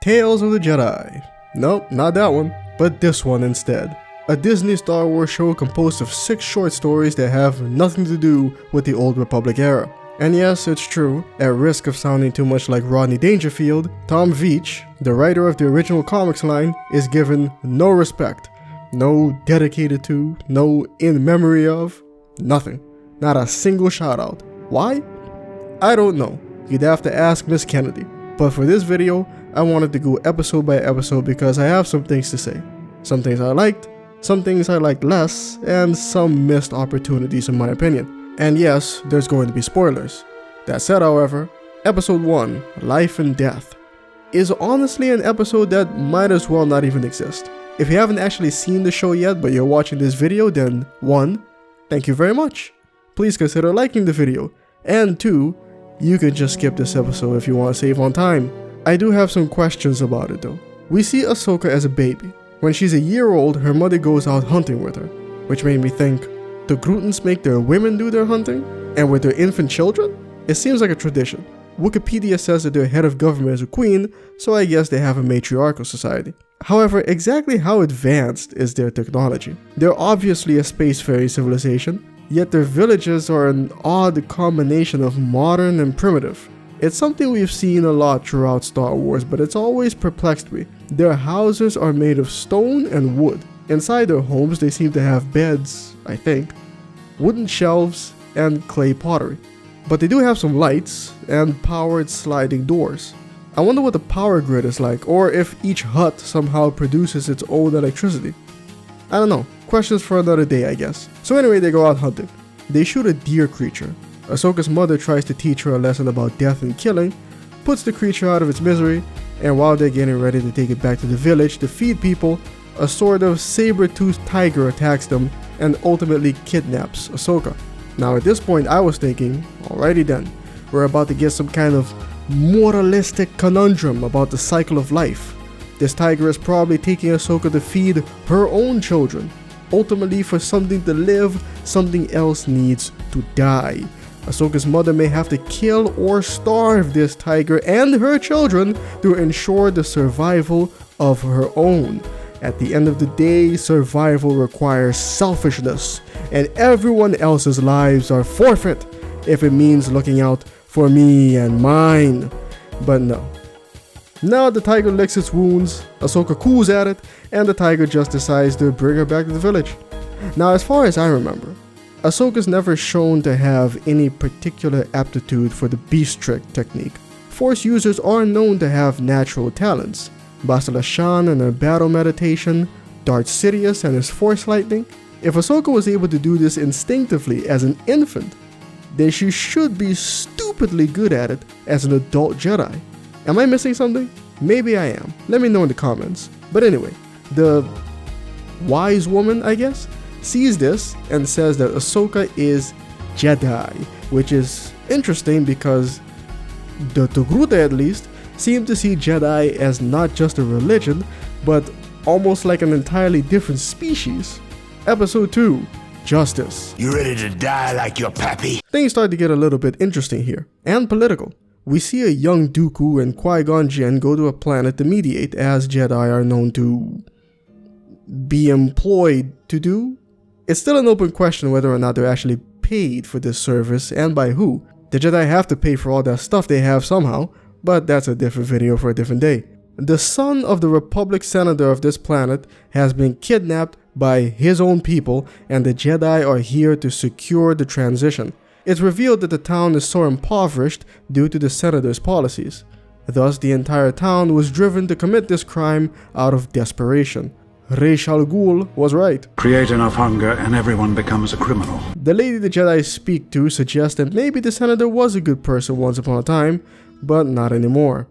Tales of the Jedi. Nope, not that one, but this one instead. A Disney Star Wars show composed of 6 short stories that have nothing to do with the Old Republic era. And yes, it's true, at risk of sounding too much like Rodney Dangerfield, Tom Veitch, the writer of the original comics line, is given no respect. No dedicated to, no in memory of, nothing. Not a single shout out. Why? I don't know. You'd have to ask Miss Kennedy. But for this video, I wanted to go episode by episode because I have some things to say. Some things I liked, some things I liked less, and some missed opportunities in my opinion. And yes, there's going to be spoilers. That said, however, episode 1, Life and Death, is honestly an episode that might as well not even exist. If you haven't actually seen the show yet but you're watching this video, then 1, thank you very much. Please consider liking the video. And 2, you can just skip this episode if you want to save on time. I do have some questions about it though. We see Ahsoka as a baby. When she's a year old, her mother goes out hunting with her, which made me think, do Grootans make their women do their hunting? And with their infant children? It seems like a tradition. Wikipedia says that their head of government is a queen, so I guess they have a matriarchal society. However, exactly how advanced is their technology? They're obviously a spacefaring civilization, yet their villages are an odd combination of modern and primitive. It's something we've seen a lot throughout Star Wars, but it's always perplexed me. Their houses are made of stone and wood. Inside their homes they seem to have beds, I think, wooden shelves, and clay pottery. But they do have some lights and powered sliding doors. I wonder what the power grid is like, or if each hut somehow produces its own electricity. I don't know, questions for another day I guess. So anyway, they go out hunting. They shoot a deer creature. Ahsoka's mother tries to teach her a lesson about death and killing, puts the creature out of its misery, and while they're getting ready to take it back to the village to feed people, a sort of saber-toothed tiger attacks them and ultimately kidnaps Ahsoka. Now at this point I was thinking, alrighty then, we're about to get some kind of moralistic conundrum about the cycle of life. This tiger is probably taking Ahsoka to feed her own children. Ultimately, for something to live, something else needs to die. Ahsoka's mother may have to kill or starve this tiger and her children to ensure the survival of her own. At the end of the day, survival requires selfishness, and everyone else's lives are forfeit if it means looking out for me and mine. But no. Now the tiger licks its wounds, Ahsoka coos at it, and the tiger just decides to bring her back to the village. Now as far as I remember, Ahsoka's never shown to have any particular aptitude for the beast trick technique. Force users are known to have natural talents. Bastila Shan and her battle meditation, Darth Sidious and his force lightning. If Ahsoka was able to do this instinctively as an infant, then she should be stupidly good at it as an adult Jedi. Am I missing something? Maybe I am. Let me know in the comments. But anyway, the wise woman, I guess, sees this and says that Ahsoka is Jedi, which is interesting because the Togruta at least seem to see Jedi as not just a religion, but almost like an entirely different species. Episode 2, Justice. You ready to die like your pappy? Things start to get a little bit interesting here, and political. We see a young Dooku and Qui-Gon Jinn go to a planet to mediate, as Jedi are known to be employed to do. It's still an open question whether or not they're actually paid for this service and by who. The Jedi have to pay for all that stuff they have somehow, but that's a different video for a different day. The son of the Republic senator of this planet has been kidnapped by his own people, and the Jedi are here to secure the transition. It's revealed that the town is so impoverished due to the senator's policies. Thus, the entire town was driven to commit this crime out of desperation. Ra's al Ghul was right. Create enough hunger and everyone becomes a criminal. The lady the Jedi speak to suggests that maybe the senator was a good person once upon a time, but not anymore.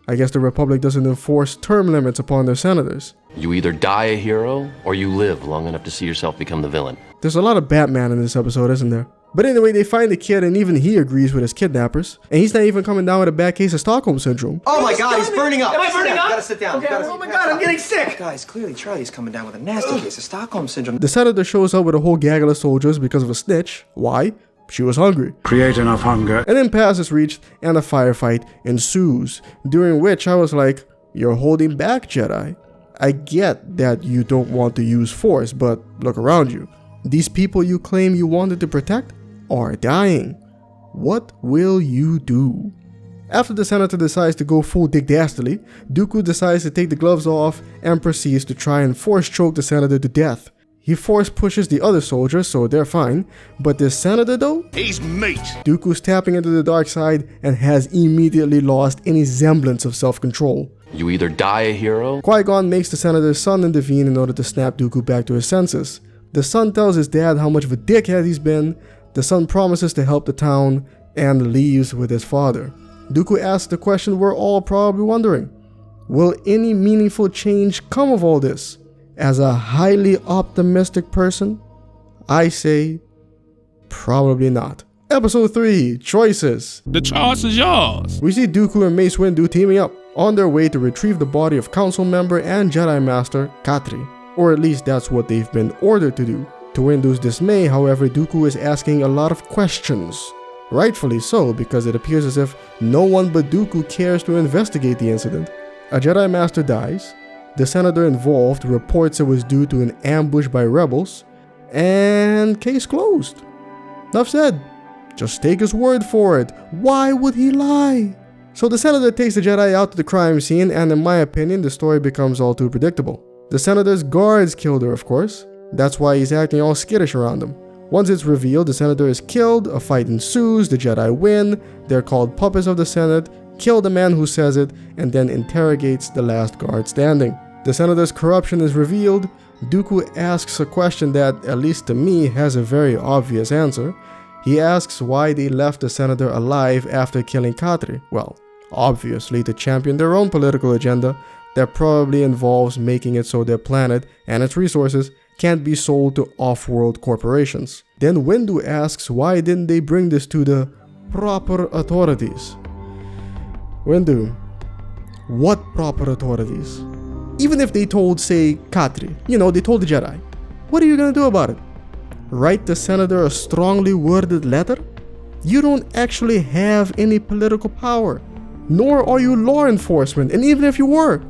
I guess the Republic doesn't enforce term limits upon their senators. You either die a hero, or you live long enough to see yourself become the villain. There's a lot of Batman in this episode, isn't there? But anyway, they find the kid and even he agrees with his kidnappers. And he's not even coming down with a bad case of Stockholm Syndrome. Oh my god, he's burning up! Am I burning up? Gotta sit down. Okay, oh my god, I'm getting sick! Guys, clearly Charlie's coming down with a nasty case of Stockholm Syndrome. The senator shows up with a whole gaggle of soldiers because of a snitch. Why? She was hungry. Create enough hunger. An impasse is reached and a firefight ensues, during which I was like, You're holding back, Jedi. I get that you don't want to use Force, but look around you. These people you claim you wanted to protect are dying. What will you do? After the senator decides to go full Dick Dastardly, Dooku decides to take the gloves off and proceeds to try and force choke the senator to death. He force pushes the other soldiers, so they're fine, but this senator though? He's meat. Dooku's tapping into the dark side and has immediately lost any semblance of self-control. You either die a hero. Qui-Gon makes the senator's son intervene in order to snap Dooku back to his senses. The son tells his dad how much of a dickhead he's been, the son promises to help the town, and leaves with his father. Dooku asks the question we're all probably wondering. Will any meaningful change come of all this? As a highly optimistic person, I say probably not. Episode 3, Choices. The choice is yours. We see Dooku and Mace Windu teaming up on their way to retrieve the body of Council member and Jedi Master Katri. Or at least that's what they've been ordered to do. To Windu's dismay, however, Dooku is asking a lot of questions. Rightfully so, because it appears as if no one but Dooku cares to investigate the incident. A Jedi Master dies. The senator involved reports it was due to an ambush by rebels, and case closed. Enough said. Just take his word for it. Why would he lie? So the senator takes the Jedi out to the crime scene, and in my opinion, the story becomes all too predictable. The senator's guards killed her, of course. That's why he's acting all skittish around them. Once it's revealed the senator is killed, a fight ensues, the Jedi win, they're called puppets of the Senate, kill the man who says it, and then interrogates the last guard standing. The senator's corruption is revealed. Dooku asks a question that, at least to me, has a very obvious answer. He asks why they left the senator alive after killing Katri. Well, obviously to champion their own political agenda that probably involves making it so their planet and its resources can't be sold to off-world corporations. Then Windu asks why didn't they bring this to the proper authorities? Windu, what proper authorities? Even if they told, say, Katri, they told the Jedi, what are you gonna do about it? Write the senator a strongly worded letter? You don't actually have any political power, nor are you law enforcement, and even if you were,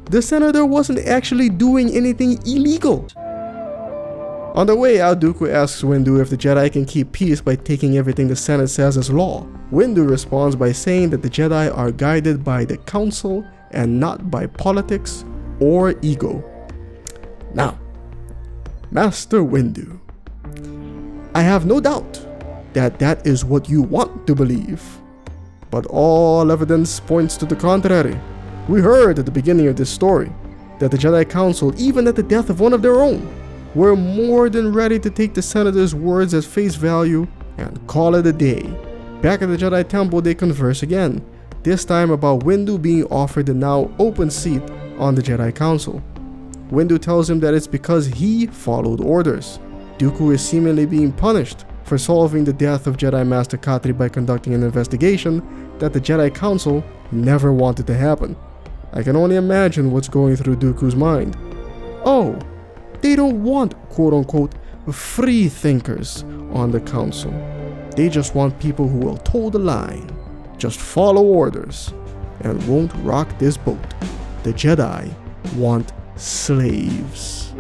the senator wasn't actually doing anything illegal. On the way out, Dooku asks Windu if the Jedi can keep peace by taking everything the Senate says as law. Windu responds by saying that the Jedi are guided by the Council and not by politics or ego. Now, Master Windu, I have no doubt that that is what you want to believe, but all evidence points to the contrary. We heard at the beginning of this story that the Jedi Council, even at the death of one of their own, were more than ready to take the senator's words as face value and call it a day. Back at the Jedi Temple, they converse again, this time about Windu being offered a now open seat on the Jedi Council. Windu tells him that it's because he followed orders. Dooku is seemingly being punished for solving the death of Jedi Master Katri by conducting an investigation that the Jedi Council never wanted to happen. I can only imagine what's going through Dooku's mind. Oh, they don't want quote-unquote free thinkers on the council. They just want people who will toe the line, just follow orders, and won't rock this boat. The Jedi want slaves.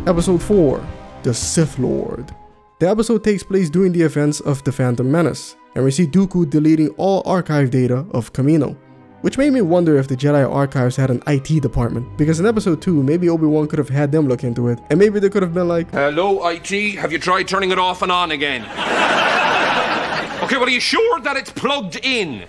Episode 4, The Sith Lord. The episode takes place during the events of The Phantom Menace, and we see Dooku deleting all archive data of Kamino. Which made me wonder if the Jedi Archives had an IT department, because in episode 2, maybe Obi-Wan could have had them look into it, and maybe they could have been like, Hello, IT? Have you tried turning it off and on again? Okay, well, are you sure that it's plugged in?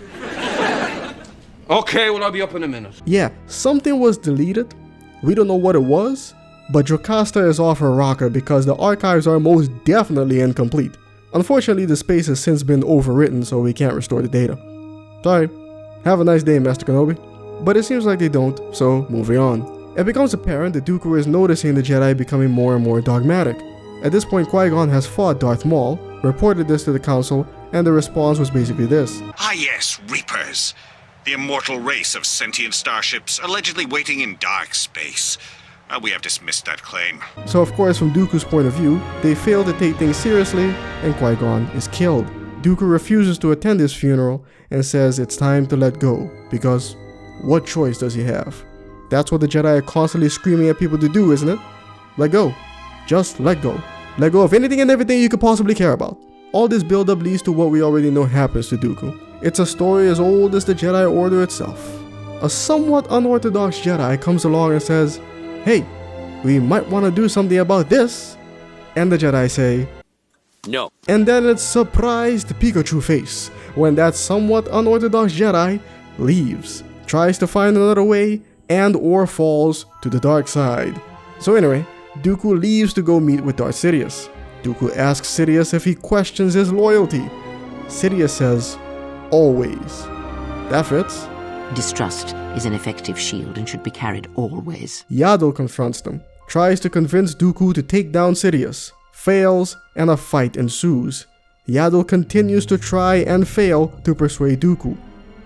Okay, well, I'll be up in a minute. yeah, something was deleted. We don't know what it was, but Jocasta is off her rocker because the archives are most definitely incomplete. Unfortunately, the space has since been overwritten, so we can't restore the data. Sorry. Have a nice day, Master Kenobi. But it seems like they don't, so moving on. It becomes apparent that Dooku is noticing the Jedi becoming more and more dogmatic. At this point, Qui-Gon has fought Darth Maul, reported this to the Council, and the response was basically this. Ah yes, Reapers. The immortal race of sentient starships allegedly waiting in dark space. We have dismissed that claim. So of course, from Dooku's point of view, they fail to take things seriously, and Qui-Gon is killed. Dooku refuses to attend his funeral and says it's time to let go, because what choice does he have? That's what the Jedi are constantly screaming at people to do, isn't it? Let go. Just let go. Let go of anything and everything you could possibly care about. All this build-up leads to what we already know happens to Dooku. It's a story as old as the Jedi Order itself. A somewhat unorthodox Jedi comes along and says, "Hey, we might want to do something about this." And the Jedi say, No. and then it's surprised Pikachu face when that somewhat unorthodox Jedi leaves, tries to find another way, and or falls to the dark side. So anyway, Dooku leaves to go meet with Darth Sidious. Dooku asks Sidious if he questions his loyalty. Sidious says, "Always." That fits. Distrust is an effective shield and should be carried always. Yaddle confronts them, tries to convince Dooku to take down Sidious, fails, and a fight ensues. Yaddle continues to try and fail to persuade Dooku.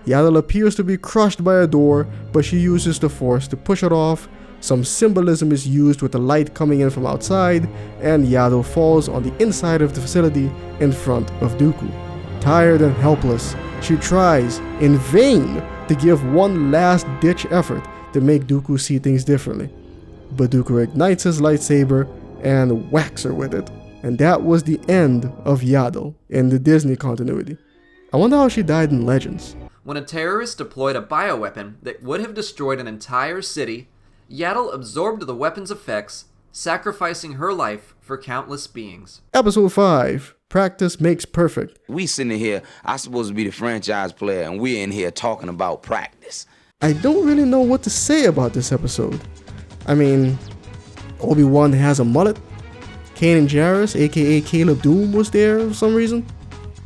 Yaddle appears to be crushed by a door, but she uses the Force to push it off. Some symbolism is used with the light coming in from outside, and Yaddle falls on the inside of the facility in front of Dooku. Tired and helpless, she tries, in vain, to give one last-ditch effort to make Dooku see things differently. But Dooku ignites his lightsaber and whacks her with it. And that was the end of Yaddle in the Disney continuity. I wonder how she died in Legends. When a terrorist deployed a bioweapon that would have destroyed an entire city, Yaddle absorbed the weapon's effects, sacrificing her life for countless beings. Episode 5. Practice makes perfect. We sitting here, I supposed to be the franchise player, and we're in here talking about practice. I don't really know what to say about this episode. I mean, Obi-Wan has a mullet. Kanan Jarrus, aka Caleb Doom, was there for some reason.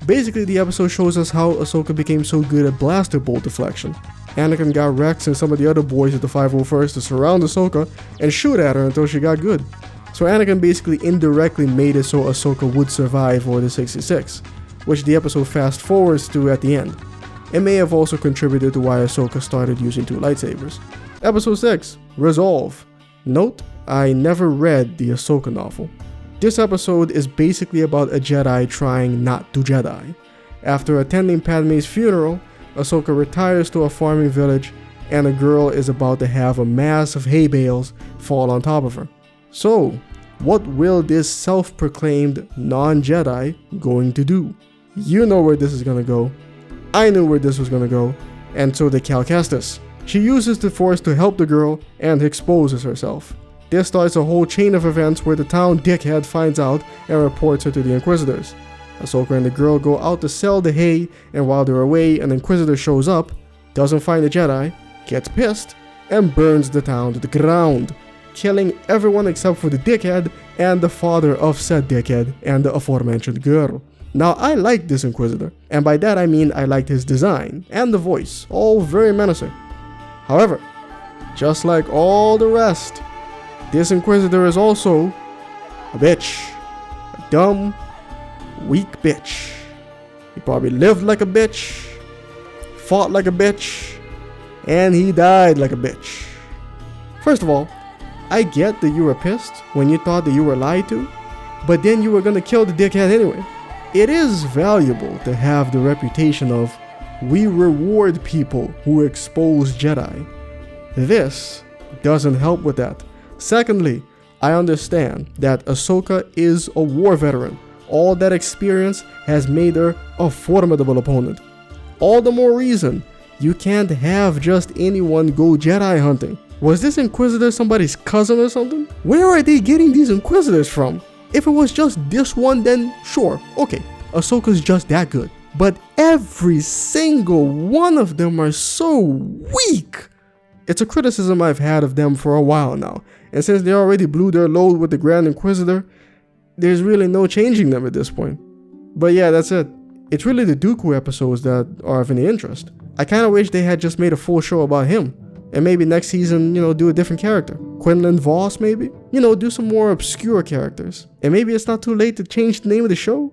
Basically, the episode shows us how Ahsoka became so good at blaster bolt deflection. Anakin got Rex and some of the other boys of the 501st to surround Ahsoka and shoot at her until she got good. So Anakin basically indirectly made it so Ahsoka would survive Order 66, which the episode fast forwards to at the end. It may have also contributed to why Ahsoka started using 2 lightsabers. Episode 6, Resolve. Note, I never read the Ahsoka novel. This episode is basically about a Jedi trying not to Jedi. After attending Padme's funeral, Ahsoka retires to a farming village, and a girl is about to have a mass of hay bales fall on top of her. So, what will this self-proclaimed non-Jedi going to do? You know where this is gonna go. I knew where this was gonna go, and so did Cal Kestis. She uses the Force to help the girl and exposes herself. This starts a whole chain of events where the town dickhead finds out and reports her to the Inquisitors. Ahsoka and the girl go out to sell the hay, and while they're away, an Inquisitor shows up, doesn't find the Jedi, gets pissed, and burns the town to the ground, killing everyone except for the dickhead and the father of said dickhead and the aforementioned girl. Now, I like this Inquisitor, and by that I mean I liked his design and the voice, all very menacing. However, just like all the rest, this Inquisitor is also a bitch. A dumb, weak bitch. He probably lived like a bitch, fought like a bitch, and he died like a bitch. First of all, I get that you were pissed when you thought that you were lied to, but then you were gonna kill the dickhead anyway. It is valuable to have the reputation of, we reward people who expose Jedi. This doesn't help with that. Secondly, I understand that Ahsoka is a war veteran. All that experience has made her a formidable opponent. All the more reason you can't have just anyone go Jedi hunting. Was this Inquisitor somebody's cousin or something? Where are they getting these Inquisitors from? If it was just this one, then sure, okay, Ahsoka's just that good. But every single one of them are so weak. It's a criticism I've had of them for a while now, and since they already blew their load with the Grand Inquisitor, there's really no changing them at this point. But yeah, that's it. It's really the Dooku episodes that are of any interest. I kinda wish they had just made a full show about him, and maybe next season, do a different character. Quinlan Voss maybe? Do some more obscure characters. And maybe it's not too late to change the name of the show.